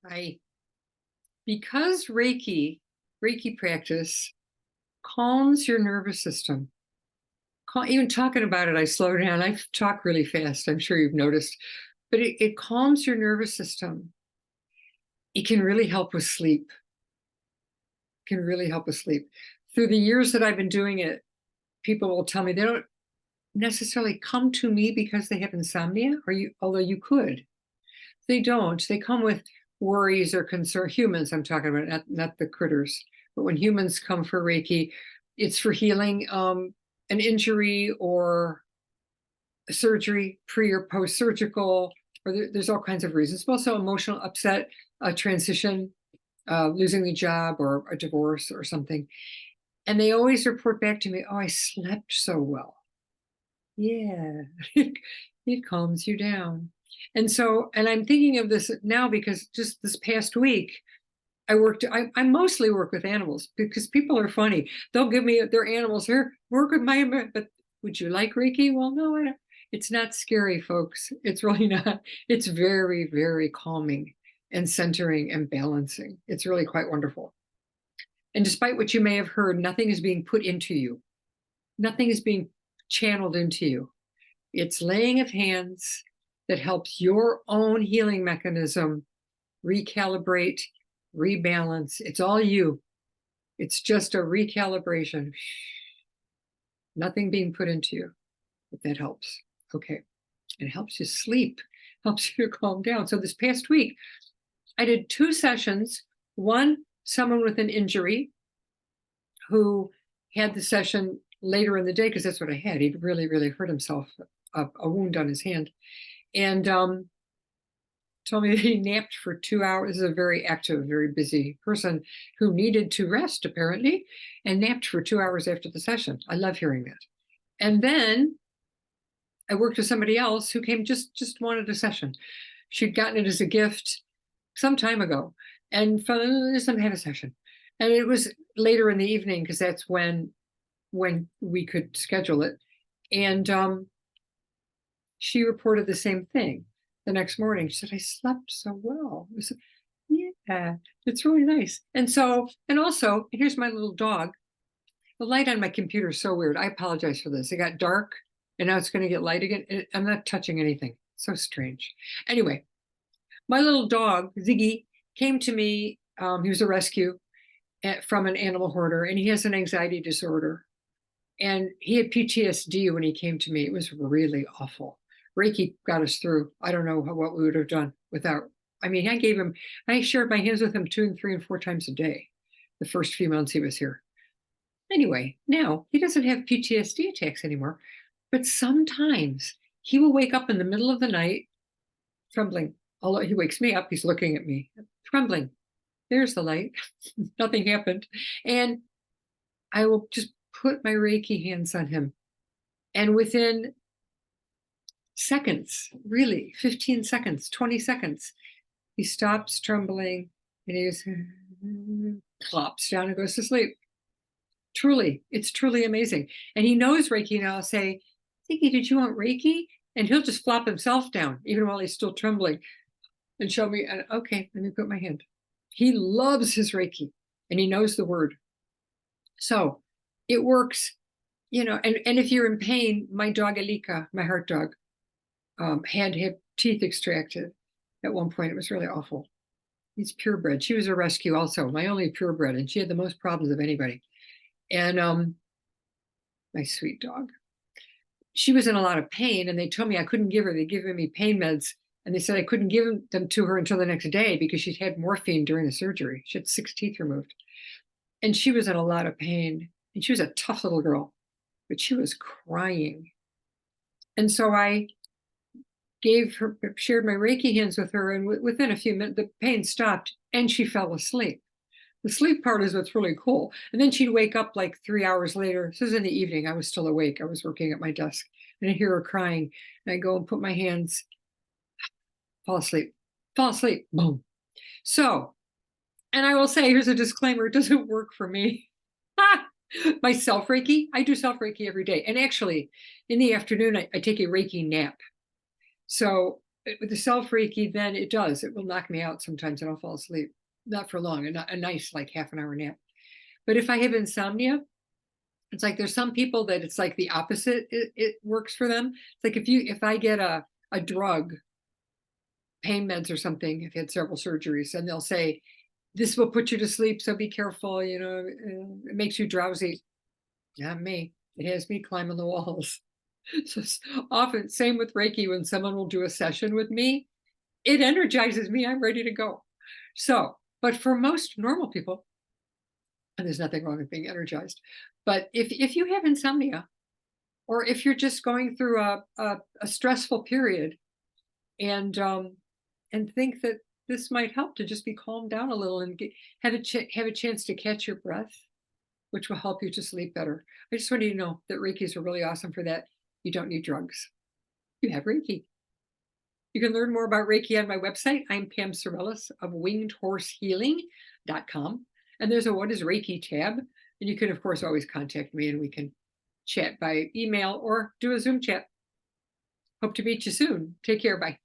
I because Reiki practice calms your nervous system. Even talking about it, I slow down. I talk really fast. I'm sure you've noticed, but it calms your nervous system. It can really help with sleep. Can really help with sleep. Through the years that I've been doing it, people will tell me they don't necessarily come to me because they have insomnia, although you could. They don't. They come with worries or concern. Humans, I'm talking about, not the critters. But when humans come for Reiki, it's for healing an injury or a surgery, pre or post-surgical, or there's all kinds of reasons. But also emotional upset, a transition, losing the job or a divorce or something. And they always report back to me, oh, I slept so well. Yeah, it calms you down. And I'm thinking of this now because just this past week, I mostly work with animals because people are funny. They'll give me their animals here, work with but would you like Reiki? Well, no, I don't. It's not scary, folks. It's really not. It's very, very calming and centering and balancing. It's really quite wonderful. And despite what you may have heard, nothing is being put into you. Nothing is being channeled into you. It's laying of hands that helps your own healing mechanism recalibrate, rebalance. It's all you. It's just a recalibration. Nothing being put into you, if that helps. Okay. It helps you sleep, helps you to calm down. So this past week, I did 2 sessions. One, someone with an injury who had the session later in the day, because that's what I had. He'd really, really hurt himself, a wound on his hand. And told me that he napped for 2 hours. This is a very active, very busy person who needed to rest, apparently, and napped for 2 hours after the session. I love hearing that. And then I worked with somebody else who came just wanted a session. She'd gotten it as a gift some time ago and just had a session. And it was later in the evening because that's when we could schedule it. And she reported the same thing the next morning. She said, I slept so well. I said, yeah, it's really nice. And also, here's my little dog. The light on my computer is so weird. I apologize for this. It got dark and now it's going to get light again. I'm not touching anything. So strange. Anyway, my little dog, Ziggy, came to me. He was a rescue from an animal hoarder, and he has an anxiety disorder. And he had PTSD when he came to me. It was really awful. Reiki got us through. I don't know what we would have done without. I mean, I shared my hands with him 2 and 3 and 4 times a day the first few months he was here. Anyway, now he doesn't have PTSD attacks anymore, but sometimes he will wake up in the middle of the night trembling. Although he wakes me up, he's looking at me, trembling. There's the light. Nothing happened. And I will just put my Reiki hands on him. And within seconds, really, 15 seconds, 20 seconds, he stops trembling and he just plops down and goes to sleep. Truly, it's truly amazing. And he knows Reiki, and I'll say, Ziggy, did you want Reiki? And he'll just flop himself down, even while he's still trembling, and show me, okay, let me put my hand. He loves his Reiki, and he knows the word. So it works, and if you're in pain, my dog Elika, my heart dog, had teeth extracted at one point. It was really awful. He's purebred. She was a rescue also, my only purebred, and she had the most problems of anybody. And my sweet dog. She was in a lot of pain, and they told me I couldn't give her. They'd given me pain meds, and they said I couldn't give them to her until the next day because she'd had morphine during the surgery. She had 6 teeth removed. And she was in a lot of pain. And she was a tough little girl, but she was crying. And so I shared my Reiki hands with her, and within a few minutes, the pain stopped, and she fell asleep. The sleep part is what's really cool. And then she'd wake up like 3 hours later. This was in the evening. I was still awake. I was working at my desk, and I hear her crying. And I go and put my hands, fall asleep, boom. So, and I will say, here's a disclaimer, it doesn't work for me. My self Reiki, I do self Reiki every day. And actually, in the afternoon, I take a Reiki nap. So with the self Reiki, then it does. It will knock me out sometimes and I'll fall asleep. Not for long, a nice like half an hour nap. But if I have insomnia, it's like there's some people that it's like the opposite. It works for them. It's like if I get a drug, pain meds or something, I've had several surgeries, and they'll say, this will put you to sleep, so be careful, it makes you drowsy. Not me. It has me climbing the walls. So often, same with Reiki, when someone will do a session with me, it energizes me. I'm ready to go. So, but for most normal people, and there's nothing wrong with being energized, but if you have insomnia, or if you're just going through a stressful period, and think that this might help to just be calmed down a little and have a chance to catch your breath, which will help you to sleep better. I just want you to know that Reikis are really awesome for that. You don't need drugs. You have Reiki. You can learn more about Reiki on my website. I'm Pam Sorellis of wingedhorsehealing.com. And there's a What is Reiki tab. And you can, of course, always contact me and we can chat by email or do a Zoom chat. Hope to meet you soon. Take care. Bye.